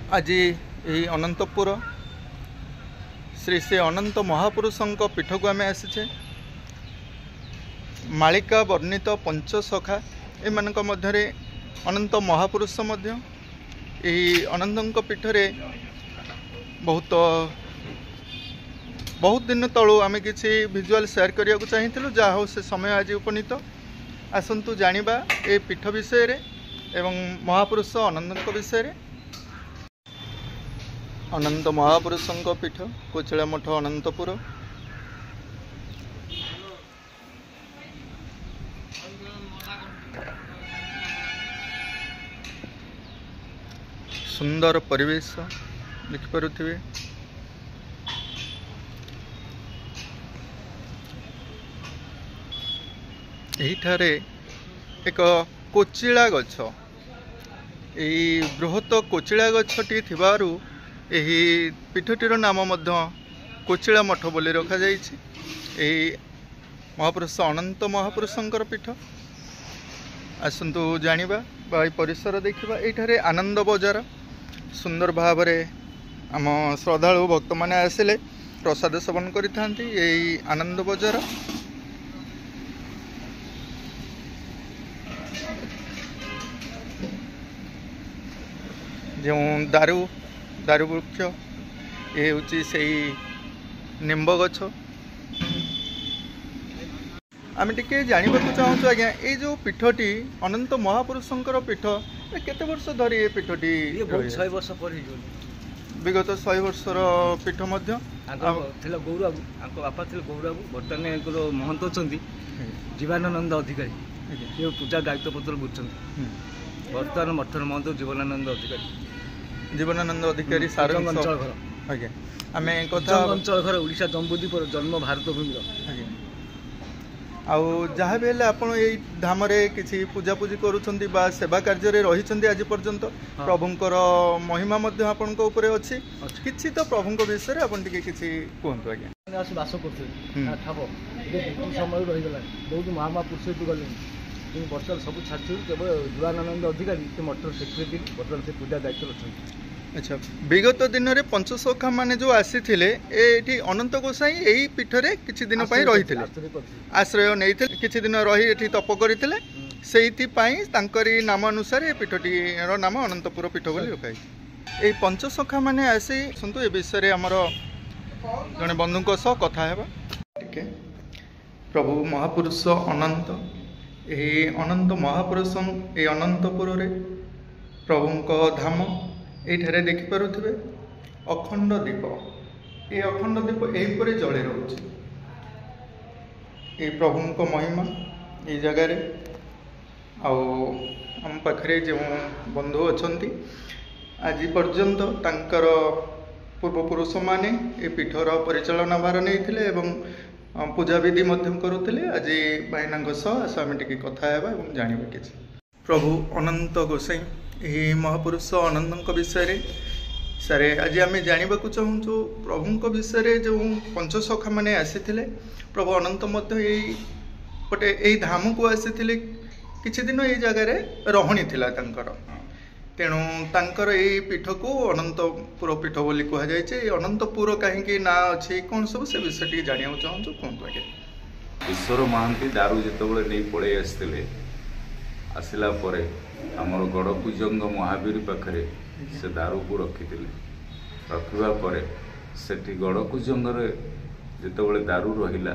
आज यही अनंतपुर श्री श्री अनंत महापुरुषों पीठ को आम आसीचे। मालिका वर्णित पंचसखा एमान मध्य अनंत महापुरुष यही अनंत पीठ रे बहुत दिन तलू आम किसी विजुआल शेयर करने को चाहिए जहा हो से समय आज उपनीत। आसतु जानिबा ए पीठ विषय रे एवं महापुरुष अनंत विषय रे। अनंत महापुरुषों पीठ कोचिला मठ अनंतपुर। सुंदर परिवेश देखिपे। एठारे एक कोचिला गछ यही बृहत कोचिला गछटी थिबारु यही पीठटीर नाम मध्य कोचिला मठ बोली रखा जाइछि। यही महापुरुष अनंत महापुरुषंकर पीठ। आसतु जानिबा बा परिसर देखिबा। एठारे आनंद बजार सुंदर भाव रे आम श्रद्धालु भक्त माने आसिले प्रसाद सेवन करिथांती। यही आनंद बजार जो दारू वृक्ष ये हूँ से निम्ब गछ। आम टे जानवा चाहूँ आज्ञा ये जो पीठटी अनंत महापुरुषंकर पीठ केते वर्ष धरी ये पीठटी 100 वर्ष पर विगत 100 वर्षर पीठ गौरबाबू बापा थे गौरबाबू बर्तमान महंत अच्छा जीवानंद अधिकारी ये पूजा दायित्व पत्र बुझुं। बर्तमान मठर महंत जीवनानंद अधिकारी जीवनानंद अधिकारी सारंग अंचल घर आज्ञा आम कथा अंचल घर ओडिशा जम्बूद्वीप जन्म भारत भूमि आउ जहाँ भी हेल्ले आपण यही धाम किसी पूजापूजी करुछंती बा सेवा कार्य रही आज पर्यंत प्रभुंकर महिमा आपण अच्छी किसी तो प्रभुंक विषय आपण टिके किसी कहतु आज्ञा। बास कर ठाप समय रहीगला बहुत महापुरुष गले वर्ष सब छाड़ केवल जीवानंद अधिकारी मठर सेक्रेटरी बर्तमान से पूजा दायित्व अच्छा। अच्छा विगत दिन में पंचसखा माने जो आसी ये अनंत गोसाई यही पीठ रे किछि दिन पई रही आश्रय नहीं किछि दिन रही तप करते से नाम अनुसार ये पीठटीर नाम अनंतपुर पीठ बोली रखाई। यही पंचसखा माने आसी सुनतु ए विषय आमर जड़े बंधु सह कथा हेबा। प्रभु महापुरुष अनंत यही अनंत महापुरुष ये अनंतपुर रे प्रभुंक धाम ये देखिपे अखंड दीप ये अखंड दीप यहीपर जले रोचे ये प्रभु महिमा ये जगार आम पाखे जो बंधु अच्छा आज पर्यंत तांकर पूर्वपुरुष माने ये पीठर परिचालना भार नहीं पूजा विधि करुले। आज भाईना सह आम टे कथा और जानवा कि प्रभु अनंत गोसाई यही महापुरुष अनंत विषय सारे आज आम जानवा चाहूँ प्रभु विषय जो पंचसखा माने आसी प्रभु अनंत यही गोटे यही धाम को आसी किछि दिन ये जगार रहणी थिला तेणु तांकर यही पीठ को अनंतपुर पीठ बोली कहुए। अनंतपुर कहीं ना अच्छे कौन सब से विषय टी जाना चाहूँ कहतु आज्ञा। ईश्वर महांती दारू जितेबाला नहीं पड़े आसला आमर गड़कुजंग महावीर पाखे से दारू को रखी रखा सेठी गड़कुजंग जितेबाला दारू रहा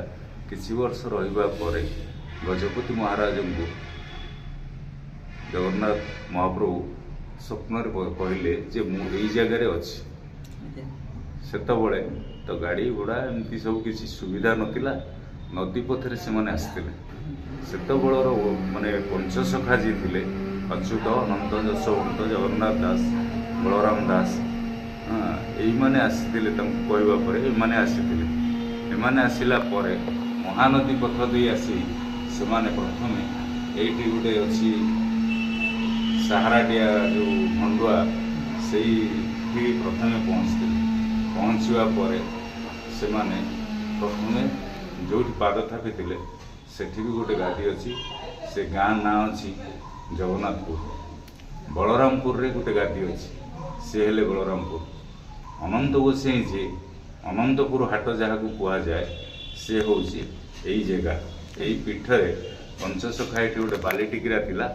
किसी वर्ष रहा गजपति महाराज को जगन्नाथ महाप्रभु स्वप्न कहले जे मुझे जगार अच्छी सेतबले तो गाड़ी घोड़ा एमती सब किसी सुविधा नथिला नदी पथरे से माने आसते सेतबलर माने पंचसखा जी थे अच्युत अनंत जशवंत जगन्नाथ दास बलराम दास यही मैंने आसी कहवापर आसी आसला महानदी पथ दे आसी से प्रथम ये गोटे अच्छी सहाराडिया जो भंडुआ से प्रथम पहुँचवा से प्रथम जो पाद थापी से भी गोटे गादी अच्छी से गाँ ना अच्छी जगन्नाथपुर बलरामपुर रे गोटे गादी अच्छी ସେ ହେଲେ ବଳରାମପୁର। ଅନନ୍ତ ଗୋସାଇଁ ଯେ ଅନନ୍ତପୁର ହାଟ ଯାହାକୁ କୁହାଯାଏ ସେ ହେଉଛି ଏଇ ଜାଗା। ଏଇ ପୀଠରେ ପଞ୍ଚସଖା ଏଠି ଗୋଟେ ବାଲିଟିକିରା ଥିଲା।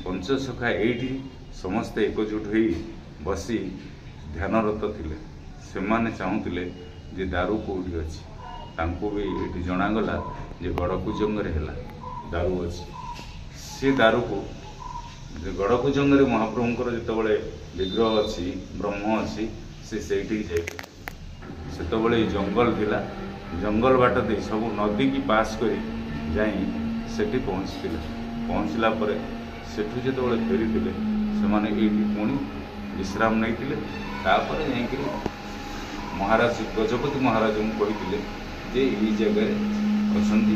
ପଞ୍ଚସଖା ଏଇଠି ସମସ୍ତେ ଏକଜୁଟ ହୋଇ ବସି ଧ୍ୟାନରତ ଥିଲେ। ସେମାନେ ଚାହୁଁଥିଲେ ଯେ ଦାରୁ କେଉଁଠି ଅଛି। ତାଙ୍କୁ ବି ଏଠି ଜଣାଗଲା ଯେ ଗଡ଼କୁଜଙ୍ଗରେ ହେଲା ଦାରୁ ଅଛି। ସେ ଦାରୁକୁ ଗଡ଼କୁଜଙ୍ଗରେ ମହାପ୍ରଭୁଙ୍କର ଯେତେବେଳେ ବିଗ୍ରହ ଅଛି, ବ୍ରହ୍ମ ଅଛି, ସେ ସେଇଠିକି ଯାଇଥିଲେ। ସେତେବେଳେ ଏଇ ଜଙ୍ଗଲ ଥିଲା। ଜଙ୍ଗଲ ବାଟ ଦେଇ ସବୁ ନଦୀକି ପାସ୍ କରି ଯାଇ ସେଠି ପହଞ୍ଚିଥିଲେ। ପହଞ୍ଚିଲା ପରେ ସେଠୁ ଯେତେବେଳେ ଫେରିଥିଲେ ସେମାନେ ଏଇଠି ପୁଣି ବିଶ୍ରାମ ନେଇଥିଲେ। ତାପରେ ଯାଇକରି ମହାରାଜ ଗଜପତି ମହାରାଜଙ୍କୁ କହିଥିଲେ ଯେ ଏଇ ଜାଗାରେ ଅଛନ୍ତି।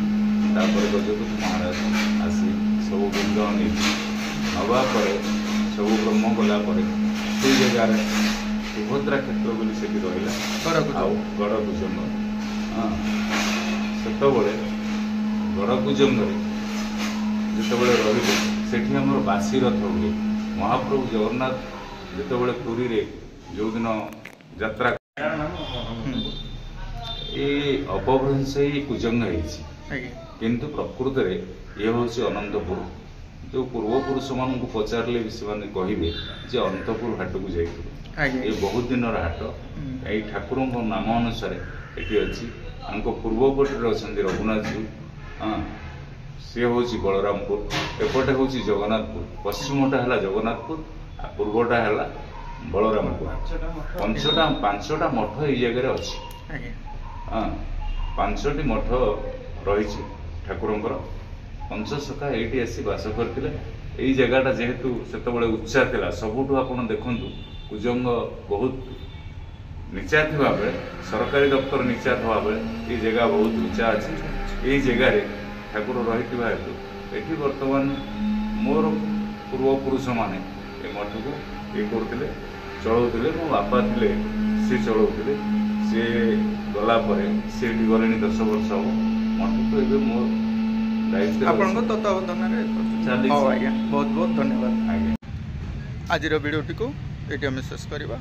ତାପରେ ଗଜପତି ମହାରାଜ ଆସି ସବୁ ବିଗ୍ରହ ନେଇଥିଲେ। ନେବା ପରେ ସବୁ ବ୍ରହ୍ମ ଗଲା ପରେ ସେଇ ଜାଗାରେ ସୁଭଦ୍ରା କ୍ଷେତ୍ର ବୋଲି ସେଠି ରହିଲା। ଆଉ ଗଡ଼କୁଜଙ୍ଗ ସେତେବେଳେ ଗଡ଼କୁଜଙ୍ଗରେ ଯେତେବେଳେ ରହିଲେ ସେଠି ଆମର ବାସି ରଥ ହୁଏ। ମହାପ୍ରଭୁ ଜଗନ୍ନାଥ ଯେତେବେଳେ ପୁରୀରେ ଯେଉଁଦିନ ଯାତ୍ରା ଏ ଅପଭ୍ରଂଶ ହେଇ କୁଜଙ୍ଗ ହେଇଛି, କିନ୍ତୁ ପ୍ରକୃତରେ ଇଏ ହେଉଛି ଅନନ୍ତପୁର। ଯେଉଁ ପୂର୍ବପୁରୁଷମାନଙ୍କୁ ପଚାରିଲେ ବି ସେମାନେ କହିବେ ଯେ ଅନନ୍ତପୁର ହାଟକୁ ଯାଇଥିଲୁ। ଏ ବହୁତ ଦିନର ହାଟ। ଏଇ ଠାକୁରଙ୍କ ନାମ ଅନୁସାରେ ଏଠି ଅଛି। ଆଙ୍କ ପୂର୍ବପଟରେ ଅଛନ୍ତି ରଘୁନାଥଜୀ, ସିଏ ହେଉଛି ବଳରାମପୁର, ଏପଟେ ହେଉଛି ଜଗନ୍ନାଥପୁର। ପଶ୍ଚିମଟା ହେଲା ଜଗନ୍ନାଥପୁର, ପୂର୍ବଟା ହେଲା ବଳରାମପୁର। ପାଞ୍ଚଟା ମଠ ଏଇ ଜାଗାରେ ଅଛି। 5ଟି ମଠ ରହିଛି ଠାକୁରଙ୍କର। ପଞ୍ଚସଖା ଏଇଠି ଆସି ବାସ କରିଥିଲେ। ଏଇ ଜାଗାଟା ଯେହେତୁ ସେତେବେଳେ ଉଚ୍ଚା ଥିଲା, ସବୁଠୁ ଆପଣ ଦେଖନ୍ତୁ କୁଜଙ୍ଗ ବହୁତ ନିଚା ଥିବା ବେଳେ, ସରକାରୀ ଦପ୍ତର ନିଚା ଥିବା ବେଳେ ଏଇ ଜାଗା ବହୁତ ଉଚ୍ଚା ଅଛି। ଏଇ ଜାଗାରେ ଠାକୁର ରହିଥିବା ହେତୁ ଏଠି ବର୍ତ୍ତମାନ ମୋର ପୂର୍ବପୁରୁଷମାନେ ଏ ମଠକୁ ଇଏ କରୁଥିଲେ, ଚଳାଉଥିଲେ। ମୋ ବାପା ଥିଲେ, ସେ ଚଳାଉଥିଲେ। ସେ ଗଲା ପରେ ସେ ଏଠି ଗଲେଣି 10 ବର୍ଷ ହେବ। ମଠକୁ ଏବେ ମୋ ଦାୟିତ୍ୱ ଆପଣଙ୍କ ତତ୍ତ୍ୱାବଧାନରେ ଚାଲିଛି। ହଉ ଆଜ୍ଞା, ବହୁତ ବହୁତ ଧନ୍ୟବାଦ। ଆଜ୍ଞା। ଆଜିର ଭିଡ଼ିଓଟିକୁ ଏଇଠି ଆମେ ଶେଷ କରିବା।